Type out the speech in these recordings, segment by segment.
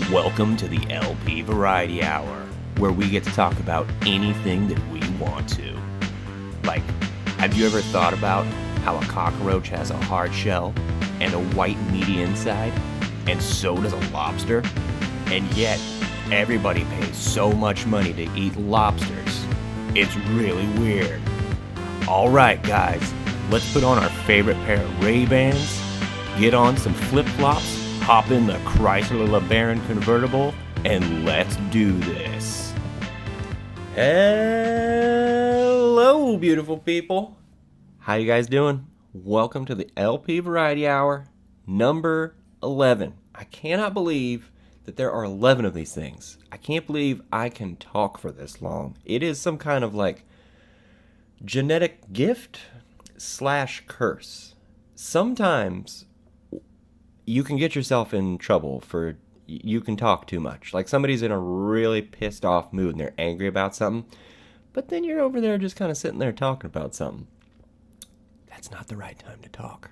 Welcome to the LP Variety Hour, where we get to talk about anything that we want to. Like, have you ever thought about how a cockroach has a hard shell and a white meaty inside? And so does a lobster? And yet, everybody pays so much money to eat lobsters. It's really weird. Alright guys, let's put on our favorite pair of Ray-Bans, get on some flip-flops, hop in the Chrysler LeBaron convertible, and let's do this. Hello, beautiful people. How you guys doing? Welcome to the LP Variety Hour, number 11. I cannot believe that there are 11 of these things. I can't believe I can talk for this long. It is some kind of like genetic gift / curse. Sometimes you can get yourself in trouble for you can talk too much. Like somebody's in a really pissed off mood and they're angry about something, but then you're over there just kind of sitting there talking about something. That's not the right time to talk.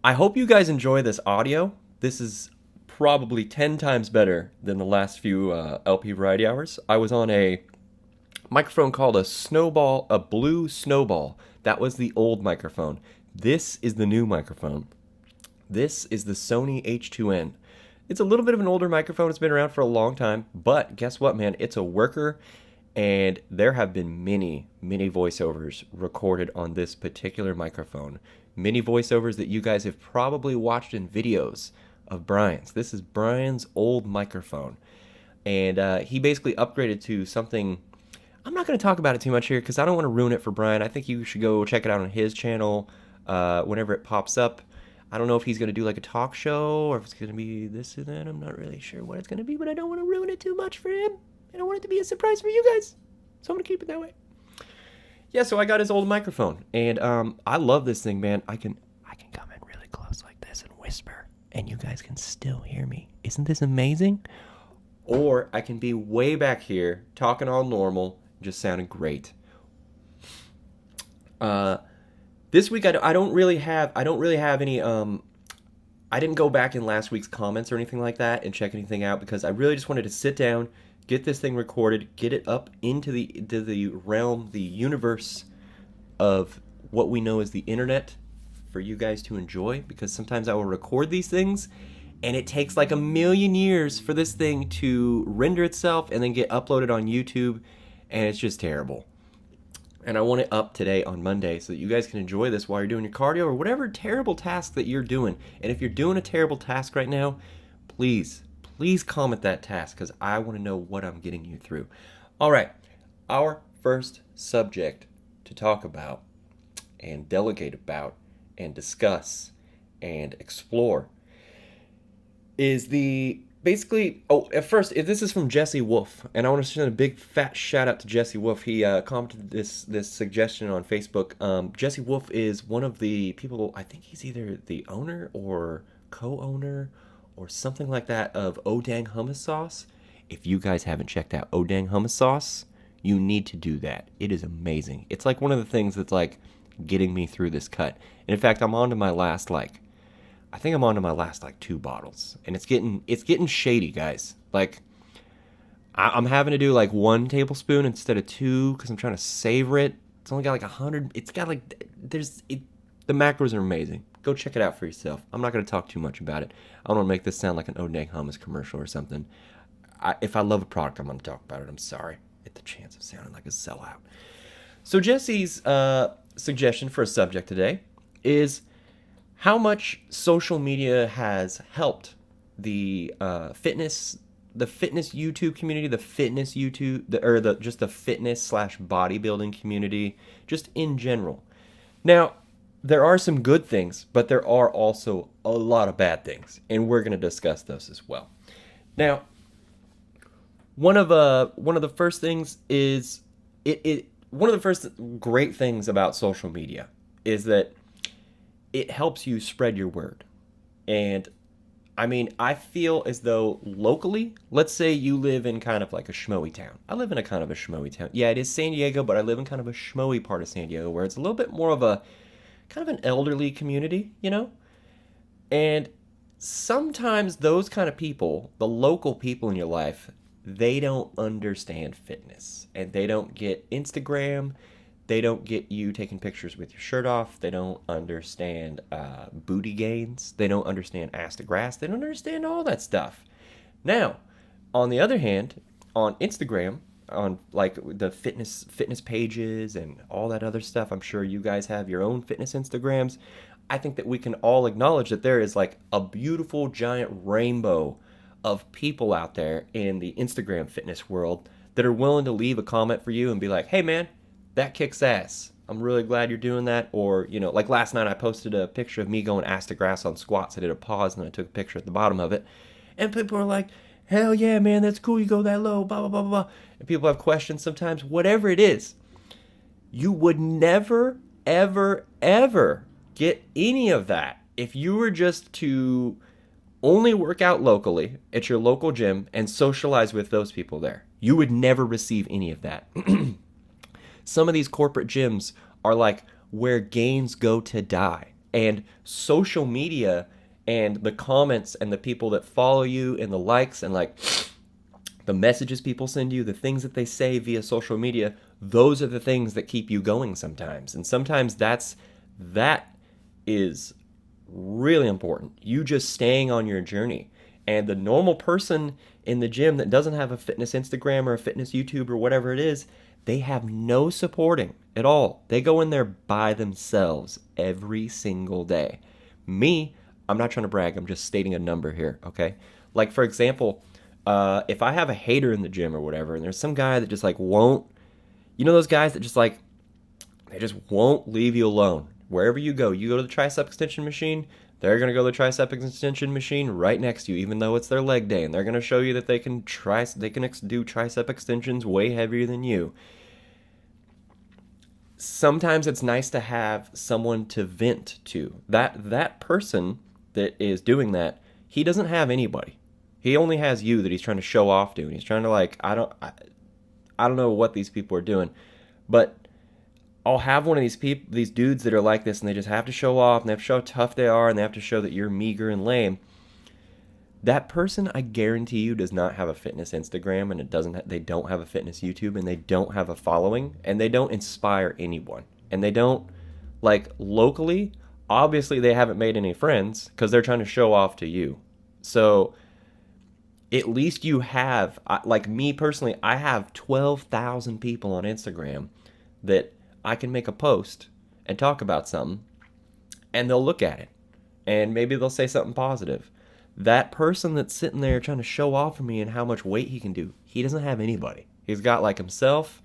I hope you guys enjoy this audio. This is probably 10 times better than the last few LP Variety Hours. I was on a microphone called a Blue Snowball. That was the old microphone. This is the new microphone. This is the Sony H2N. It's a little bit of an older microphone. It's been around for a long time, but guess what, man? It's a worker, and there have been many voiceovers recorded on this particular microphone. Many voiceovers that you guys have probably watched in videos of Brian's. This is Brian's old microphone, and he basically upgraded to something. I'm not going to talk about it too much here because I don't want to ruin it for Brian. I think you should go check it out on his channel whenever it pops up. I don't know if he's going to do like a talk show or if it's going to be this and that. I'm not really sure what it's going to be, but I don't want to ruin it too much for him. I don't want it to be a surprise for you guys. So I'm going to keep it that way. Yeah, so I got his old microphone, and I love this thing, man. I can come in really close like this and whisper, and you guys can still hear me. Isn't this amazing? Or I can be way back here, talking all normal, just sounding great. This week I don't really have any I didn't go back in last week's comments or anything like that and check anything out because I really just wanted to sit down, get this thing recorded, get it up into the realm, the universe of what we know as the internet for you guys to enjoy, because sometimes I will record these things and it takes like a million years for this thing to render itself and then get uploaded on YouTube, and it's just terrible. And I want it up today on Monday so that you guys can enjoy this while you're doing your cardio or whatever terrible task that you're doing. And if you're doing a terrible task right now, please comment that task because I want to know what I'm getting you through. All right, our first subject to talk about and delegate about and discuss and explore is if this is from Jesse Wolf, and I want to send a big fat shout out to Jesse Wolf. He commented this suggestion on Facebook. Jesse Wolf is one of the people, I think he's either the owner or co-owner or something like that of Odang Hummus Sauce. If you guys haven't checked out Odang Hummus Sauce, you need to do that. It is amazing. It's like one of the things that's like getting me through this cut. And in fact, I'm on to my last I think I'm on to my last 2 bottles, and it's getting shady, guys. Like, I'm having to do 1 tablespoon instead of 2 because I'm trying to savor it. It's only got 100. It's got the macros are amazing. Go check it out for yourself. I'm not going to talk too much about it. I don't want to make this sound like an Odang Hummus commercial or something. If I love a product, I'm going to talk about it. I'm sorry at the chance of sounding like a sellout. So Jesse's suggestion for a subject today is how much social media has helped the fitness YouTube community, the fitness fitness/bodybuilding community, just in general. Now, there are some good things, but there are also a lot of bad things, and we're going to discuss those as well. Now, one of the first things is one of the first great things about social media is that it helps you spread your word. And I mean, I feel as though locally, let's say you live in kind of like a schmoey town. I live in a kind of a schmoey town. Yeah, it is San Diego, but I live in kind of a schmoey part of San Diego where it's a little bit more of a kind of an elderly community, you know? And sometimes those kind of people, the local people in your life, they don't understand fitness and they don't get Instagram. They don't get you taking pictures with your shirt off. They don't understand booty gains. They don't understand ass to grass. They don't understand all that stuff. Now, on the other hand, on Instagram, on like the fitness pages and all that other stuff, I'm sure you guys have your own fitness Instagrams. I think that we can all acknowledge that there is like a beautiful giant rainbow of people out there in the Instagram fitness world that are willing to leave a comment for you and be like, hey man, that kicks ass. I'm really glad you're doing that. Or, you know, like last night I posted a picture of me going ass to grass on squats. I did a pause and I took a picture at the bottom of it. And people are like, hell yeah, man, that's cool. You go that low, blah, blah, blah, blah. And people have questions sometimes. Whatever it is, you would never, ever, ever get any of that if you were just to only work out locally at your local gym and socialize with those people there. You would never receive any of that. Some of these corporate gyms are like where gains go to die. And social media and the comments and the people that follow you and the likes and like the messages people send you, the things that they say via social media, those are the things that keep you going sometimes. And sometimes that is really important. You just staying on your journey. And the normal person in the gym that doesn't have a fitness Instagram or a fitness YouTube or whatever it is, they have no supporting at all. They go in there by themselves every single day. Me, I'm not trying to brag. I'm just stating a number here, okay? Like, for example, if I have a hater in the gym or whatever, and there's some guy that just, like, won't, you know those guys that just, like, they just won't leave you alone. Wherever you go to the tricep extension machine, they're going to go to the tricep extension machine right next to you, even though it's their leg day, and they're going to show you that they can do tricep extensions way heavier than you. Sometimes it's nice to have someone to vent to. That person that is doing that, he doesn't have anybody. He only has you that he's trying to show off to, and he's trying to like, I don't know what these people are doing, but I'll have one of these dudes that are like this, and they just have to show off, and they have to show how tough they are, and they have to show that you're meager and lame. That person, I guarantee you, does not have a fitness Instagram, and they don't have a fitness YouTube, and they don't have a following, and they don't inspire anyone. And they don't, like, locally, obviously they haven't made any friends, because they're trying to show off to you. So, at least you have, like me personally, I have 12,000 people on Instagram that I can make a post and talk about something, and they'll look at it, and maybe they'll say something positive. That person that's sitting there trying to show off for me and how much weight he can do, he doesn't have anybody. He's got like himself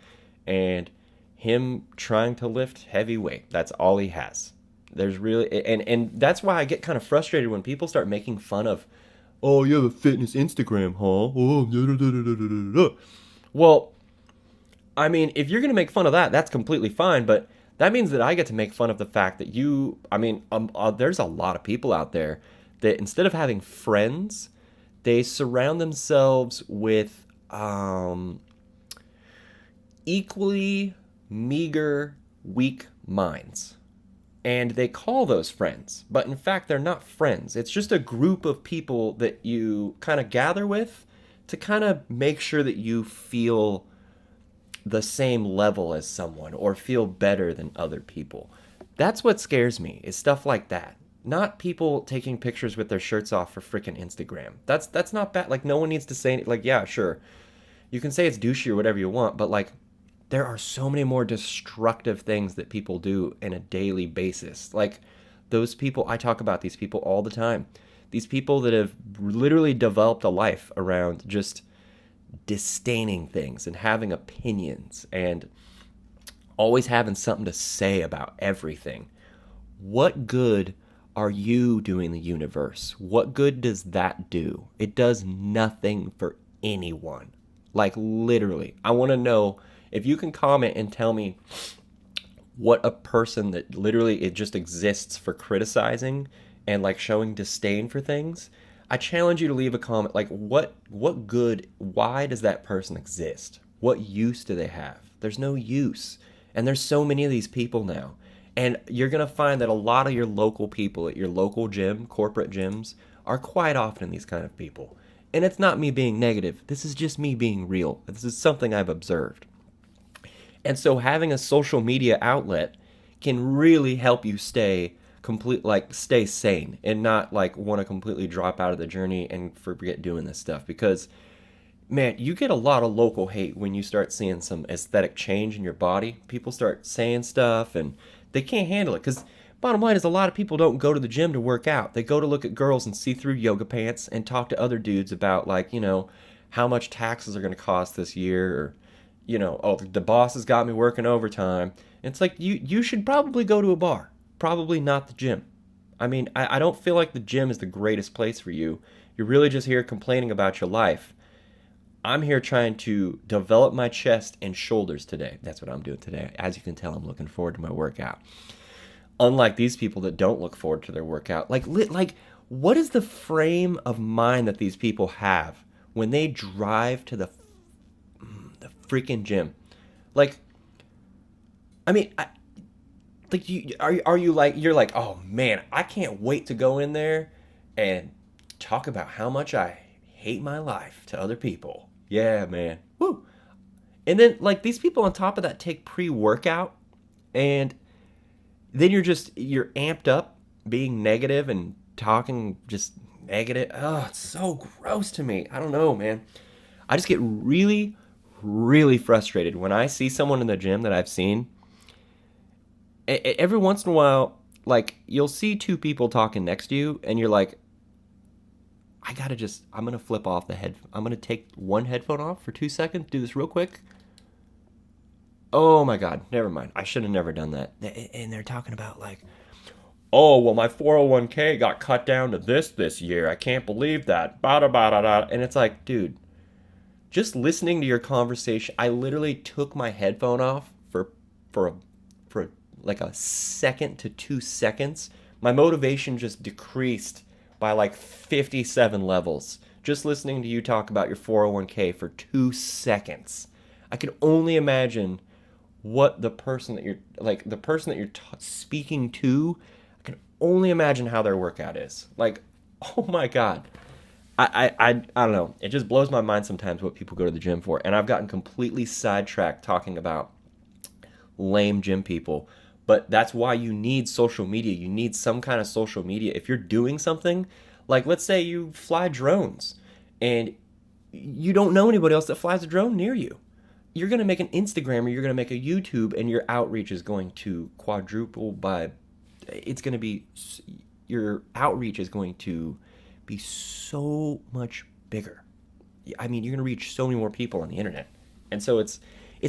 and him trying to lift heavy weight. That's all he has. There's really, and that's why I get kind of frustrated when people start making fun of, oh, you have a fitness Instagram, huh? Oh, da, da, da, da, da, da. Well, I mean, if you're going to make fun of that, that's completely fine, but that means that I get to make fun of the fact that there's a lot of people out there that instead of having friends, they surround themselves with equally meager, weak minds. And they call those friends, but in fact, they're not friends. It's just a group of people that you kind of gather with to kind of make sure that you feel the same level as someone or feel better than other people. That's what scares me, is stuff like that. Not people taking pictures with their shirts off for freaking Instagram. That's not bad. Like, no one needs to say, like, yeah, sure, you can say it's douchey or whatever you want, but like, there are so many more destructive things that people do in a daily basis. Like, those people, I talk about these people all the time. These people that have literally developed a life around just disdaining things and having opinions and always having something to say about everything. What good are you doing the universe? What good does that do? It does nothing for anyone. Like, literally. I want to know if you can comment and tell me what a person that literally it just exists for criticizing and like showing disdain for things. I challenge you to leave a comment like what good, why does that person exist? What use do they have? There's no use. And there's so many of these people now. And you're going to find that a lot of your local people at your local gym, corporate gyms, are quite often these kind of people. And it's not me being negative. This is just me being real. This is something I've observed. And so having a social media outlet can really help you stay sane and not like want to completely drop out of the journey and forget doing this stuff, because man, you get a lot of local hate when you start seeing some aesthetic change in your body. People start saying stuff and they can't handle it, because bottom line is a lot of people don't go to the gym to work out. They go to look at girls and see through yoga pants and talk to other dudes about, like, how much taxes are going to cost this year, or oh, the boss has got me working overtime. And it's like, you should probably go to a bar, probably not the gym. I mean, I don't feel like the gym is the greatest place for you. You're really just here complaining about your life. I'm here trying to develop my chest and shoulders today. That's what I'm doing today. As you can tell, I'm looking forward to my workout. Unlike these people that don't look forward to their workout. Like, what is the frame of mind that these people have when they drive to the freaking gym? Like, I mean, you're like, oh man, I can't wait to go in there and talk about how much I hate my life to other people. Yeah, man. Woo. And then, like, these people on top of that take pre-workout, and then you're amped up being negative and talking just negative. Oh, it's so gross to me. I don't know, man. I just get really, really frustrated when I see someone in the gym that I've seen. Every once in a while, like, you'll see two people talking next to you, and you're like, I'm going to flip off I'm going to take one headphone off for 2 seconds, do this real quick. Oh my God, never mind. I should have never done that. And they're talking about, like, oh, well, my 401k got cut down to this year. I can't believe that. Ba-da-ba-da-da. And it's like, dude, just listening to your conversation, I literally took my headphone off for like a second to 2 seconds. My motivation just decreased by like 57 levels. Just listening to you talk about your 401k for 2 seconds. I can only imagine what the person that you're speaking to, I can only imagine how their workout is. Like, oh my God. I don't know. It just blows my mind sometimes what people go to the gym for. And I've gotten completely sidetracked talking about lame gym people. But that's why you need social media. You need some kind of social media. If you're doing something, like, let's say you fly drones and you don't know anybody else that flies a drone near you. You're going to make an Instagram or you're going to make a YouTube, and your outreach is going to quadruple your outreach is going to be so much bigger. I mean, you're going to reach so many more people on the internet. And so it's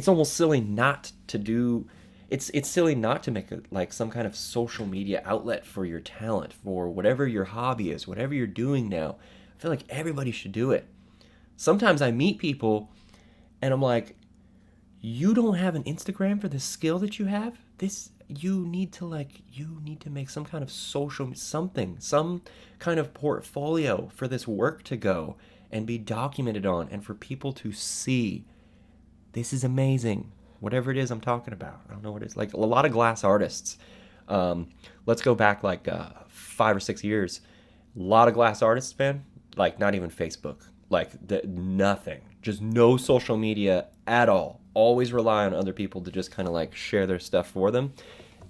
almost silly not to do. It's silly not to make some kind of social media outlet for your talent, for whatever your hobby is, whatever you're doing now. I feel like everybody should do it. Sometimes I meet people and I'm like, you don't have an Instagram for the skill that you have? You need to make some kind of some kind of portfolio for this work to go and be documented on, and for people to see, this is amazing. Whatever it is I'm talking about. I don't know what it is. Like, a lot of glass artists. Let's go back like 5 or 6 years. A lot of glass artists, man. Like, not even Facebook. Like, nothing. Just no social media at all. Always rely on other people to just kind of like share their stuff for them.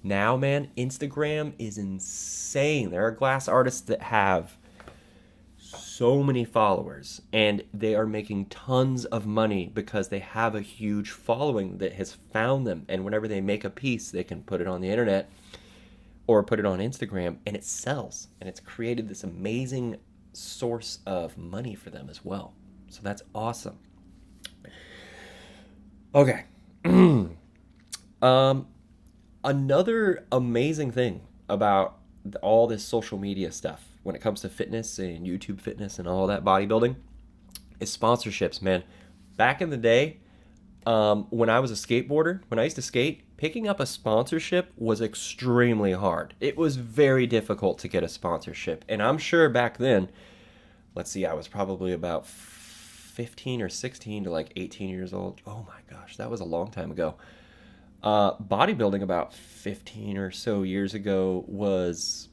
Now, man, Instagram is insane. There are glass artists that have so many followers, and they are making tons of money because they have a huge following that has found them. And whenever they make a piece, they can put it on the internet or put it on Instagram, and it sells. And it's created this amazing source of money for them as well. So that's awesome. Okay. Another amazing thing about all this social media stuff when it comes to fitness and YouTube fitness and all that bodybuilding is sponsorships, man. Back in the day, when I was a skateboarder, when I used to skate, picking up a sponsorship was extremely hard. It was very difficult to get a sponsorship. And I'm sure back then, let's see, I was probably about 15 or 16 to like 18 years old. Oh my gosh, that was a long time ago. Bodybuilding about 15 or so years ago was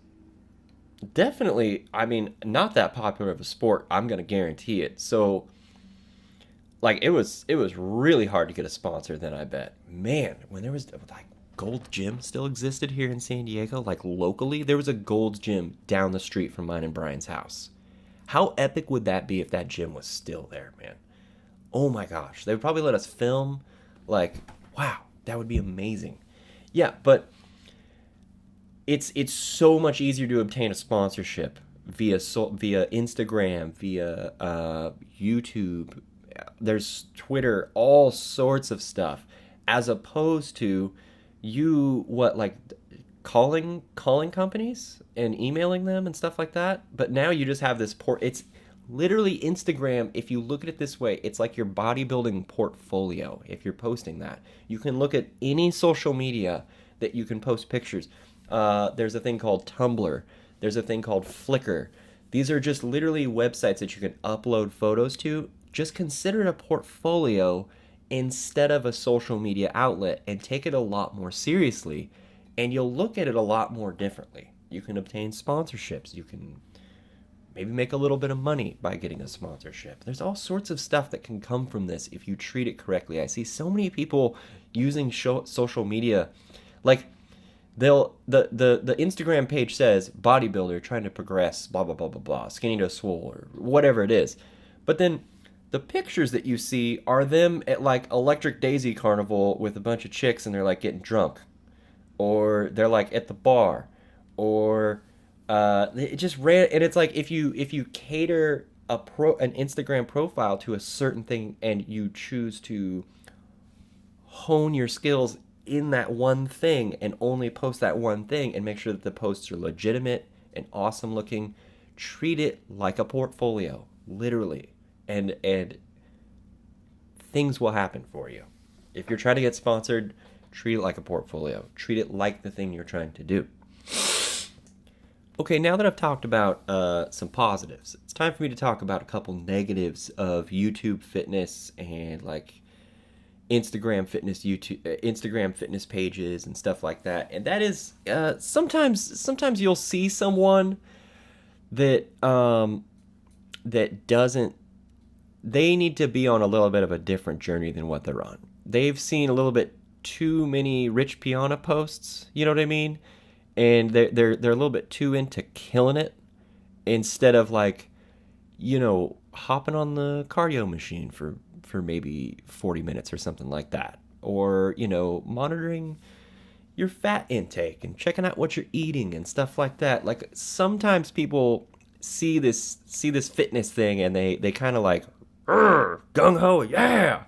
definitely, I mean, not that popular of a sport, I'm going to guarantee it. So, like it was really hard to get a sponsor then, I bet. Man, when there was like Gold Gym still existed here in San Diego, like locally, there was a Gold Gym down the street from mine and Brian's house. How epic would that be if that gym was still there, man? Oh my gosh, they would probably let us film. Like, wow, that would be amazing. Yeah, but it's so much easier to obtain a sponsorship via Instagram, via YouTube. There's Twitter, all sorts of stuff, as opposed to you what like calling companies and emailing them and stuff like that. But now you just have this port. It's literally Instagram. If you look at it this way, it's like your bodybuilding portfolio. If you're posting that, you can look at any social media that you can post pictures. There's a thing called Tumblr. There's a thing called Flickr. These are just literally websites that you can upload photos to. Just consider it a portfolio instead of a social media outlet and take it a lot more seriously. And you'll look at it a lot more differently. You can obtain sponsorships. You can maybe make a little bit of money by getting a sponsorship. There's all sorts of stuff that can come from this if you treat it correctly. I see so many people using social media like the Instagram page says bodybuilder trying to progress, blah blah blah blah blah, skinny to swole or whatever it is. But then the pictures that you see are them at like Electric Daisy Carnival with a bunch of chicks and they're like getting drunk, or they're like at the bar, or it just ran. And it's like if you cater an Instagram profile to a certain thing and you choose to hone your skills in that one thing and only post that one thing and make sure that the posts are legitimate and awesome looking, treat it like a portfolio, literally. And things will happen for you. If you're trying to get sponsored, treat it like a portfolio. Treat it like the thing you're trying to do. Okay, now that I've talked about some positives, it's time for me to talk about a couple negatives of YouTube fitness and like Instagram fitness pages and stuff like that. And that is sometimes you'll see someone that that doesn't they need to be on a little bit of a different journey than what they're on. They've seen a little bit too many Rich Piana posts, you know what I mean? And they're a little bit too into killing it instead of like, hopping on the cardio machine for maybe 40 minutes or something like that. Or, monitoring your fat intake and checking out what you're eating and stuff like that. Like sometimes people see this fitness thing and they kind of like gung ho, yeah.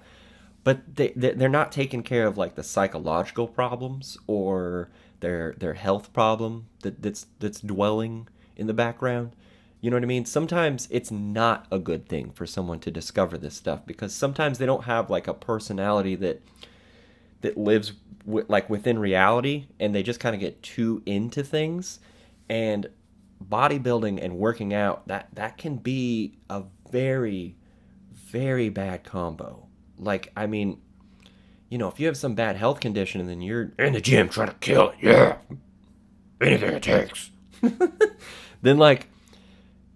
But they're not taking care of like the psychological problems or their health problem that's dwelling in the background. You know what I mean? Sometimes it's not a good thing for someone to discover this stuff because sometimes they don't have like a personality that lives like within reality, and they just kind of get too into things. And bodybuilding and working out, that can be a very, very bad combo. Like, I mean, if you have some bad health condition and then you're in the gym trying to kill it, yeah, anything it takes, then like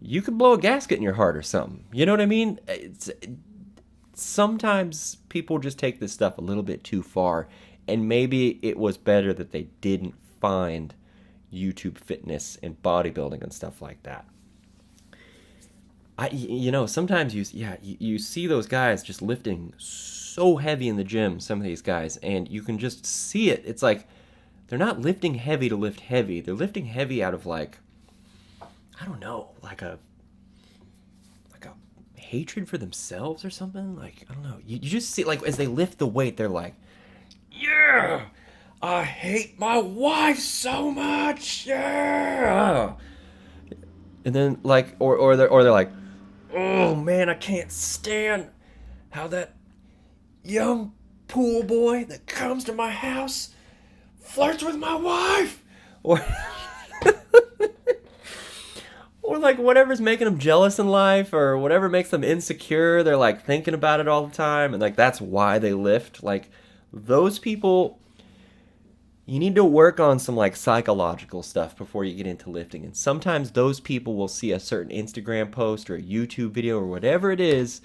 you could blow a gasket in your heart or something. You know what I mean? Sometimes people just take this stuff a little bit too far, and maybe it was better that they didn't find YouTube fitness and bodybuilding and stuff like that. Sometimes you see those guys just lifting so heavy in the gym, some of these guys, and you can just see it. It's like they're not lifting heavy to lift heavy. They're lifting heavy out of like, I don't know, like a hatred for themselves or something. Like, I don't know. You just see like as they lift the weight, they're like, yeah, I hate my wife so much, yeah. And then like, or they're like, oh man, I can't stand how that young pool boy that comes to my house flirts with my wife, or or like whatever's making them jealous in life or whatever makes them insecure. They're like thinking about it all the time, and like that's why they lift. Like those people, you need to work on some like psychological stuff before you get into lifting. And sometimes those people will see a certain Instagram post or a YouTube video or whatever it is,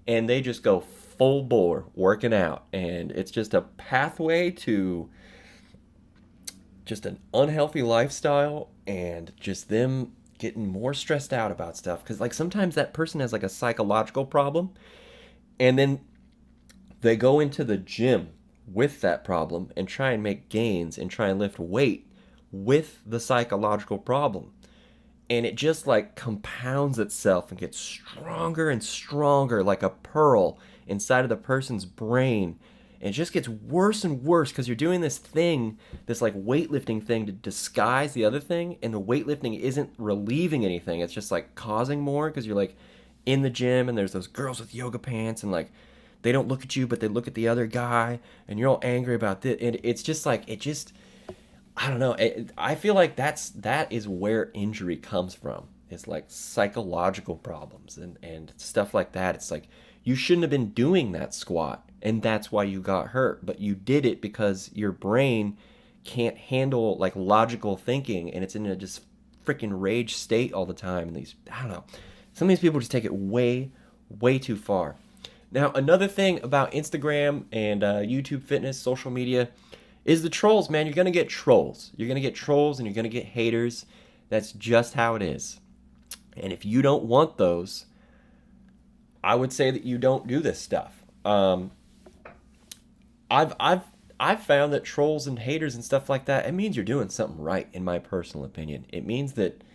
and they just go full bore working out. And it's just a pathway to just an unhealthy lifestyle and just them getting more stressed out about stuff. Because like sometimes that person has like a psychological problem, and then they go into the gym with that problem and try and make gains and try and lift weight with the psychological problem. And it just like compounds itself and gets stronger and stronger like a pearl inside of the person's brain. And it just gets worse and worse because you're doing this thing, this like weightlifting thing to disguise the other thing. And the weightlifting isn't relieving anything. It's just like causing more because you're like in the gym and there's those girls with yoga pants and like they don't look at you, but they look at the other guy, and you're all angry about this. And it's just like, I don't know. I feel like that is where injury comes from. It's like psychological problems and stuff like that. It's like, you shouldn't have been doing that squat, and that's why you got hurt. But you did it because your brain can't handle like logical thinking, and it's in a just freaking rage state all the time. And I don't know. Some of these people just take it way, way too far. Now, another thing about Instagram and YouTube fitness, social media, is the trolls, man. You're going to get trolls. You're going to get trolls and you're going to get haters. That's just how it is. And if you don't want those, I would say that you don't do this stuff. I've found that trolls and haters and stuff like that, it means you're doing something right, in my personal opinion. It means that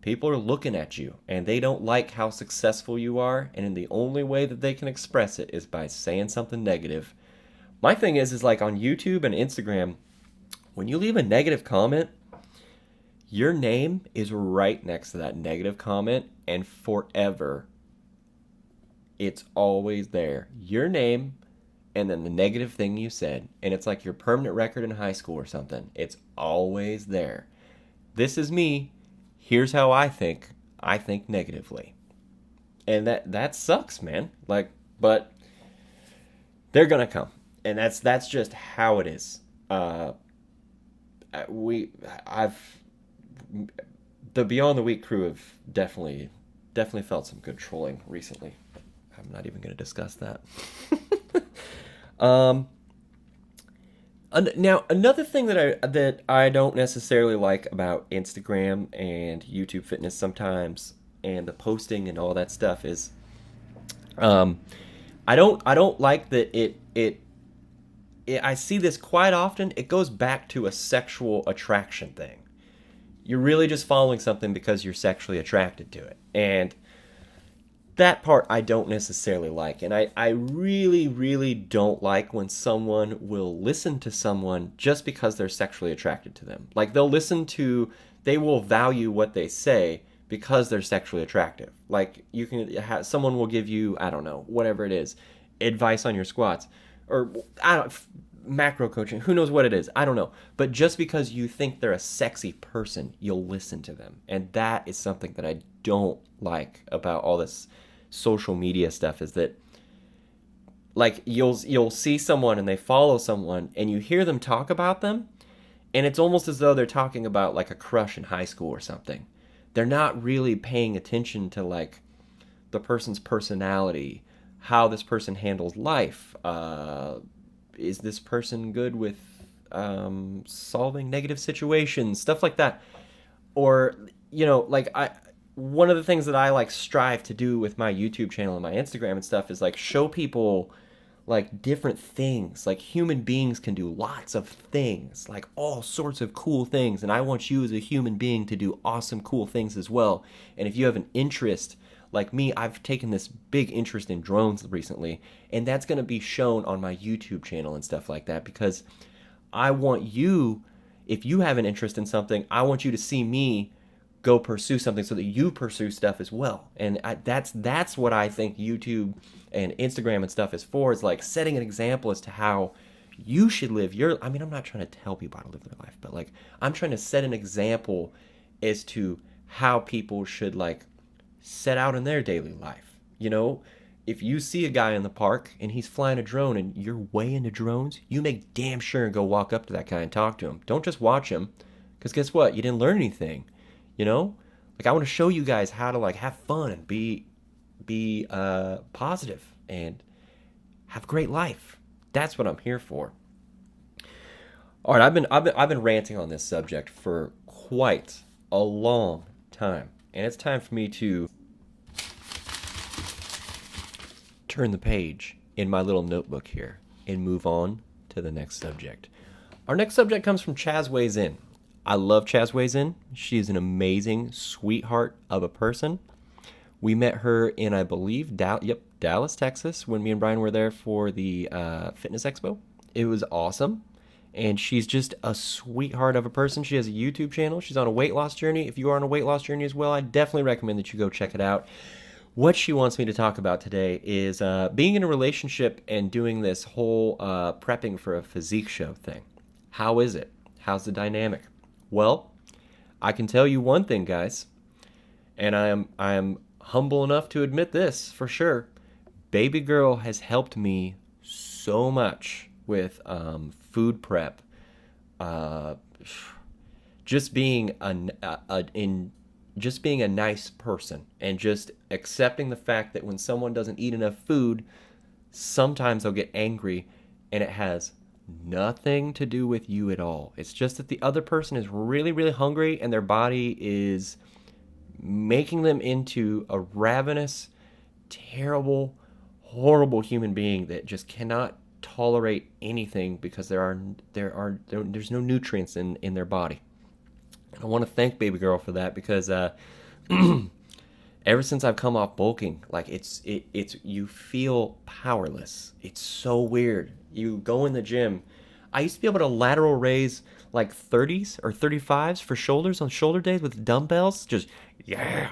people are looking at you and they don't like how successful you are, and the only way that they can express it is by saying something negative. My thing is like on YouTube and Instagram, when you leave a negative comment, your name is right next to that negative comment, and forever it's always there. Your name and then the negative thing you said, and it's like your permanent record in high school or something. It's always there. This is me. Here's how I think. I think negatively. And that sucks, man. Like, but they're gonna come. And that's just how it is. The Beyond the Week crew have definitely felt some good trolling recently. I'm not even gonna discuss that. Now, another thing that I don't necessarily like about Instagram and YouTube fitness sometimes, and the posting and all that stuff is, I don't like that it I see this quite often. It goes back to a sexual attraction thing. You're really just following something because you're sexually attracted to it, and that part I don't necessarily like. And I really, really don't like when someone will listen to someone just because they're sexually attracted to them. Like they will value what they say because they're sexually attractive. Like you can have, someone will give you, I don't know, whatever it is, advice on your squats, or macro coaching, who knows what it is, I don't know. But just because you think they're a sexy person, you'll listen to them. And that is something that I don't like about all this social media stuff, is that like you'll see someone and they follow someone and you hear them talk about them, and it's almost as though they're talking about like a crush in high school or something. They're not really paying attention to like the person's personality, how this person handles life. Is this person good with solving negative situations, stuff like that? Or, like one of the things that I like strive to do with my YouTube channel and my Instagram and stuff is like show people like different things. Like human beings can do lots of things, like all sorts of cool things. And I want you as a human being to do awesome, cool things as well. And if you have an interest like me, I've taken this big interest in drones recently, and that's going to be shown on my YouTube channel and stuff like that, because I want you, if you have an interest in something, I want you to see me go pursue something so that you pursue stuff as well. And that's what I think YouTube and Instagram and stuff is for, is like setting an example as to how you should live your, I'm not trying to tell people how to live their life, but like I'm trying to set an example as to how people should like set out in their daily life, if you see a guy in the park and he's flying a drone and you're way into drones, you make damn sure and go walk up to that guy and talk to him. Don't just watch him, because guess what? You didn't learn anything, you know? Like, I want to show you guys how to like have fun and be positive and have a great life. That's what I'm here for. All right, I've been ranting on this subject for quite a long time, and it's time for me to turn the page in my little notebook here and move on to the next subject. Our next subject comes from Chaz Weighs In. I love Chaz Weighs In. She's an amazing sweetheart of a person. We met her in, I believe, Dallas, Texas, when me and Brian were there for the Fitness Expo. It was awesome. And she's just a sweetheart of a person. She has a YouTube channel. She's on a weight loss journey. If you are on a weight loss journey as well, I definitely recommend that you go check it out. What she wants me to talk about today is being in a relationship and doing this whole prepping for a physique show thing. How is it? How's the dynamic? Well, I can tell you one thing, guys, and I am humble enough to admit this for sure. Baby girl has helped me so much with food prep, just being just being a nice person and just accepting the fact that when someone doesn't eat enough food, sometimes they'll get angry, and it has nothing to do with you at all. It's just that the other person is really, really hungry and their body is making them into a ravenous, terrible, horrible human being that just cannot tolerate anything because there's no nutrients in their body. And I want to thank baby girl for that, because ever since I've come off bulking, like it's you feel powerless. It's so weird. You go in the gym. I used to be able to lateral raise like 30s or 35s for shoulders on shoulder days with dumbbells. Just yeah,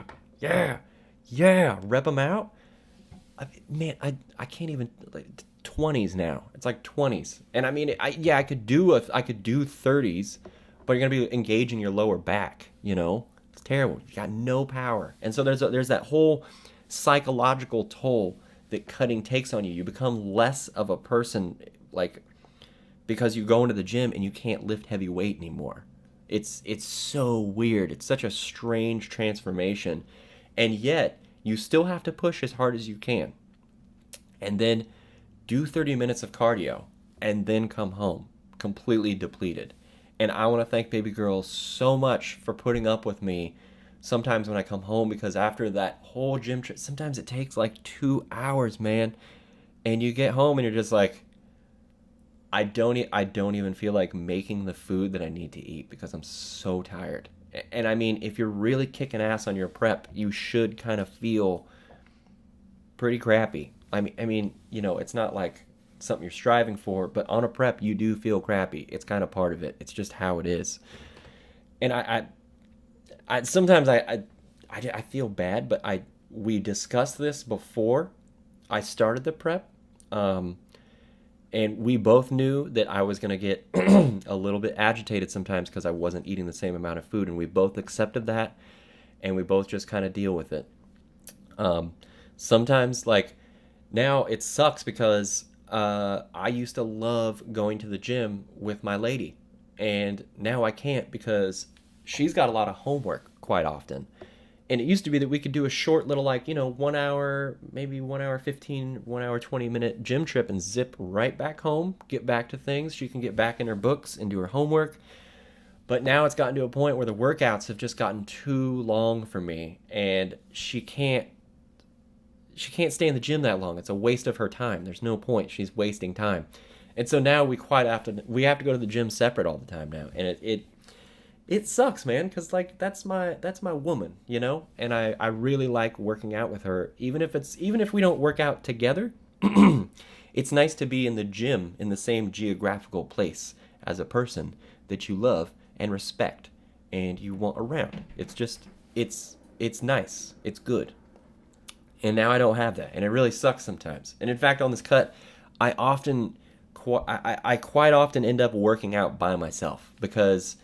rep them out. I can't even, like, 20s now. It's like 20s, and I mean, I could do 30s, but you're gonna be engaging your lower back. You know, it's terrible. You got no power, and so there's that whole psychological toll that cutting takes on you. You become less of a person, like, because you go into the gym and you can't lift heavy weight anymore. It's so weird. It's such a strange transformation, and yet you still have to push as hard as you can, and then do 30 minutes of cardio, and then come home completely depleted. And I want to thank baby girl so much for putting up with me sometimes when I come home, because after that whole gym trip, sometimes it takes like 2 hours, man. And you get home and you're just like, I don't even feel like making the food that I need to eat because I'm so tired. And I mean, if you're really kicking ass on your prep, you should kind of feel pretty crappy. I mean, you know, it's not like something you're striving for, but on a prep, you do feel crappy. It's kind of part of it. It's just how it is. And I sometimes I feel bad, but we discussed this before I started the prep, and we both knew that I was going to get a little bit agitated sometimes because I wasn't eating the same amount of food, and we both accepted that, and we both just kind of deal with it. Sometimes, like, now it sucks because I used to love going to the gym with my lady, and now I can't because she's got a lot of homework quite often. And it used to be that we could do a short little, like, you know, 1 hour, maybe 1 hour 15, 1 hour 20-minute gym trip and zip right back home, get back to things. She can get back in her books and do her homework. But now it's gotten to a point where the workouts have just gotten too long for me, and she can't stay in the gym that long. It's a waste of her time. There's no point. She's wasting time. And so now we have to go to the gym separate all the time now. And it sucks, man, because, like, that's my woman, you know? And I really like working out with her. Even if we don't work out together, it's nice to be in the gym in the same geographical place as a person that you love and respect and you want around. It's nice. It's good. And now I don't have that, and it really sucks sometimes. And in fact, on this cut, I quite often end up working out by myself, because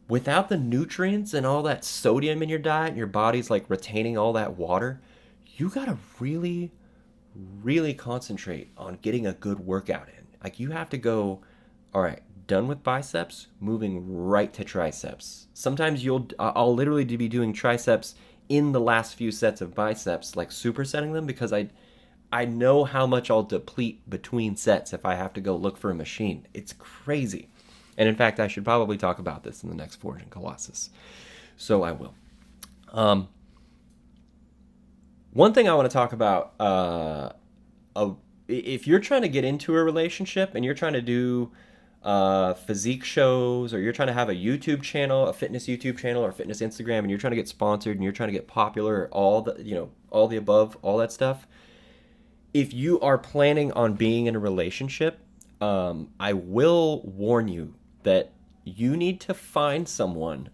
without the nutrients and all that sodium in your diet, and your body's like retaining all that water, you gotta really, really concentrate on getting a good workout in. Like you have to go, all right, done with biceps, moving right to triceps. Sometimes I'll literally be doing triceps in the last few sets of biceps, like supersetting them, because I know how much I'll deplete between sets if I have to go look for a machine. It's crazy. And in fact, I should probably talk about this in the next Forge and Colossus. So I will. One thing I want to talk about, if you're trying to get into a relationship and you're trying to do physique shows, or you're trying to have a YouTube channel, a fitness YouTube channel, or fitness Instagram, and you're trying to get sponsored and you're trying to get popular, all the above, all that stuff. If you are planning on being in a relationship, I will warn you that you need to find someone.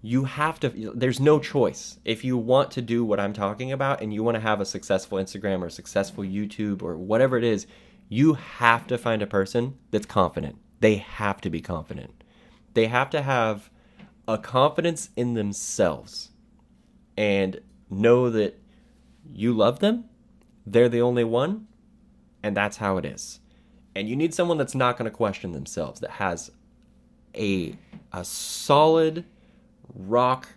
You have to, there's no choice. If you want to do what I'm talking about and you want to have a successful Instagram or successful YouTube or whatever it is, you have to find a person that's confident. They have to be confident. They have to have a confidence in themselves and know that you love them, they're the only one, and that's how it is. And you need someone that's not going to question themselves, that has a solid rock.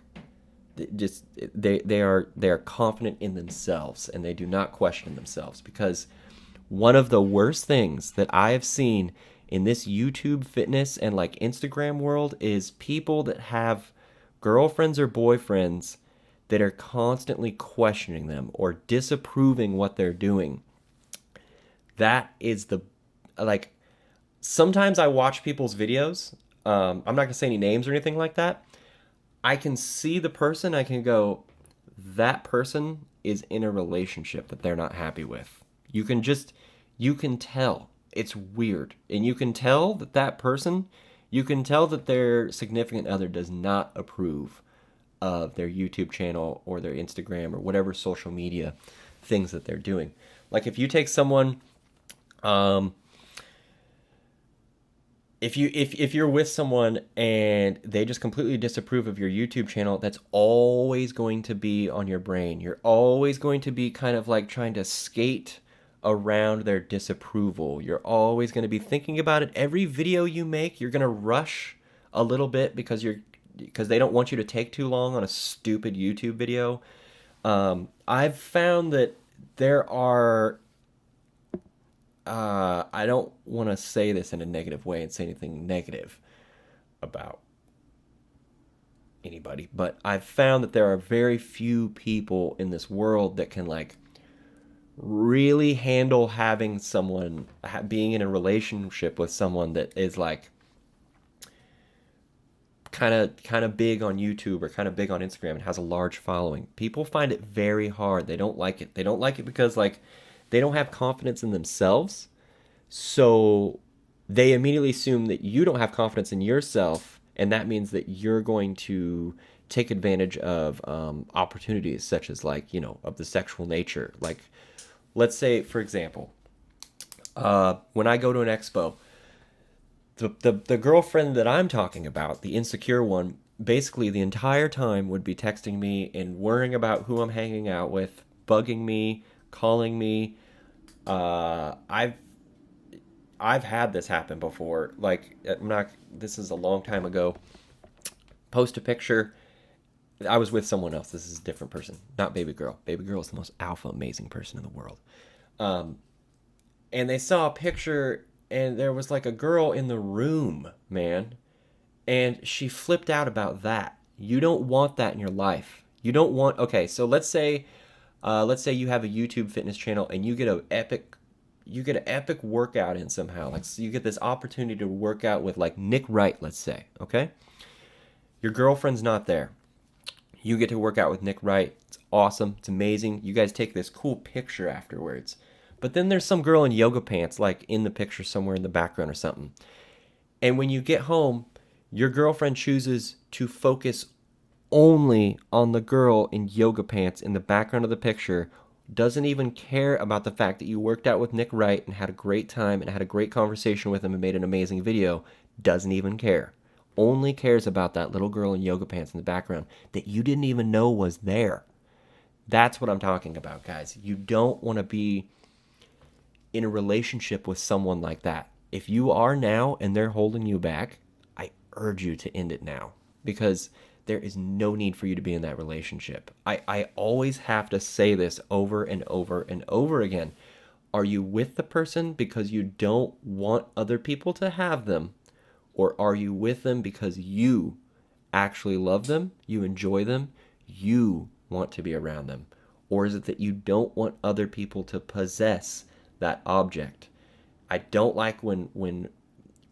Just they are confident in themselves and they do not question themselves, because one of the worst things that I have seen in this YouTube fitness and like Instagram world is people that have girlfriends or boyfriends that are constantly questioning them or disapproving what they're doing. That is like, sometimes I watch people's videos. I'm not going to say any names or anything like that. I can see the person. I can go, that person is in a relationship that they're not happy with. You can tell. It's weird. And you can tell that their significant other does not approve of their YouTube channel or their Instagram or whatever social media things that they're doing. Like if you take someone, if you're with someone and they just completely disapprove of your YouTube channel, that's always going to be on your brain. You're always going to be kind of like trying to skate around their disapproval. You're always going to be thinking about it. Every video you make, you're going to rush a little bit because they don't want you to take too long on a stupid YouTube video. I've found that there are, I don't want to say this in a negative way and say anything negative about anybody, but I've found that there are very few people in this world that can like really handle having someone, being in a relationship with someone that is like kind of big on YouTube or kind of big on Instagram and has a large following. People find it very hard. They don't like it. They don't like it because like they don't have confidence in themselves. So they immediately assume that you don't have confidence in yourself, and that means that you're going to take advantage of opportunities such as like, of the sexual nature. Like, let's say, for example, when I go to an expo, the girlfriend that I'm talking about, the insecure one, basically the entire time would be texting me and worrying about who I'm hanging out with, bugging me, calling me. I've had this happen before. Like, this is a long time ago. Post a picture. I was with someone else. This is a different person. Not Baby Girl. Baby Girl is the most alpha amazing person in the world. And they saw a picture and there was like a girl in the room, man. And she flipped out about that. You don't want that in your life. You don't want, okay, so let's say you have a YouTube fitness channel and you get an epic workout in somehow. Like, so you get this opportunity to work out with like Nick Wright, let's say, okay? Your girlfriend's not there. You get to work out with Nick Wright. It's awesome. It's amazing. You guys take this cool picture afterwards. But then there's some girl in yoga pants, like in the picture somewhere in the background or something. And when you get home, your girlfriend chooses to focus only on the girl in yoga pants in the background of the picture, doesn't even care about the fact that you worked out with Nick Wright and had a great time and had a great conversation with him and made an amazing video. Doesn't even care. Only cares about that little girl in yoga pants in the background that you didn't even know was there. That's what I'm talking about, guys. You don't want to be in a relationship with someone like that. If you are now and they're holding you back, I urge you to end it now, because there is no need for you to be in that relationship. I always have to say this over and over and over again. Are you with the person because you don't want other people to have them? Or are you with them because you actually love them, you enjoy them, you want to be around them? Or is it that you don't want other people to possess that object? I don't like when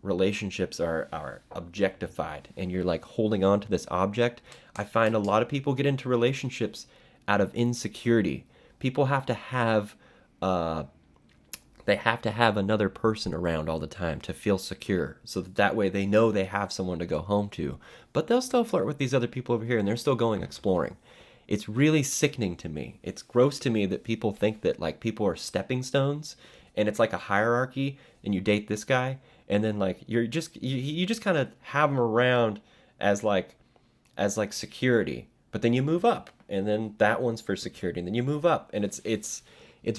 relationships are objectified and you're like holding on to this object. I find a lot of people get into relationships out of insecurity. People have to have they have to have another person around all the time to feel secure, so that way they know they have someone to go home to. But they'll still flirt with these other people over here and they're still going exploring. It's really sickening to me. It's gross to me that people think that like people are stepping stones and it's like a hierarchy, and you date this guy and then like you just kind of have them around as like security, but then you move up and then that one's for security and then you move up, and it's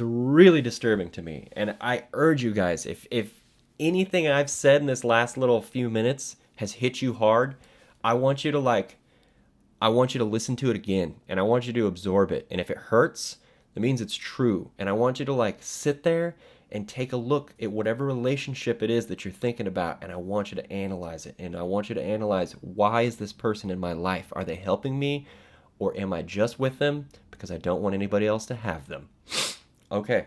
really disturbing to me. And I urge you guys, if anything I've said in this last little few minutes has hit you hard, I want you to listen to it again, and I want you to absorb it. And if it hurts, that means it's true. And I want you to like sit there and take a look at whatever relationship it is that you're thinking about, and I want you to analyze it. And I want you to analyze, why is this person in my life? Are they helping me, or am I just with them because I don't want anybody else to have them? Okay.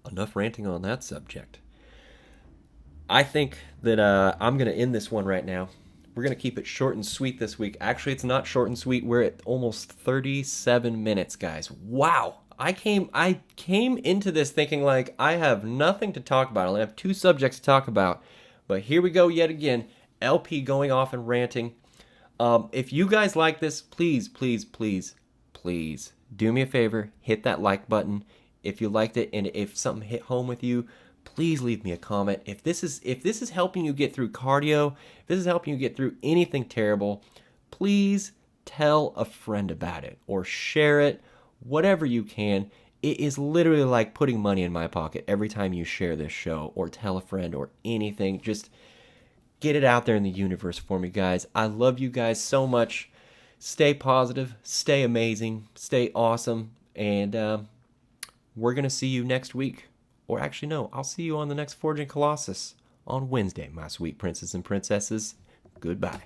Enough ranting on that subject. I think that I'm going to end this one right now. We're going to keep it short and sweet this week. Actually, it's not short and sweet. We're at almost 37 minutes, guys. Wow. I came into this thinking like I have nothing to talk about. I only have 2 subjects to talk about. But here we go yet again. LP going off and ranting. If you guys like this, please, please, please, please do me a favor. Hit that like button if you liked it, and if something hit home with you, please leave me a comment. If this is helping you get through cardio, if this is helping you get through anything terrible, please tell a friend about it or share it, whatever you can. It is literally like putting money in my pocket every time you share this show or tell a friend or anything. Just get it out there in the universe for me, guys. I love you guys so much. Stay positive, stay amazing, stay awesome, and we're going to see you next week. Or actually, no, I'll see you on the next Forging Colossus on Wednesday, my sweet princes and princesses. Goodbye.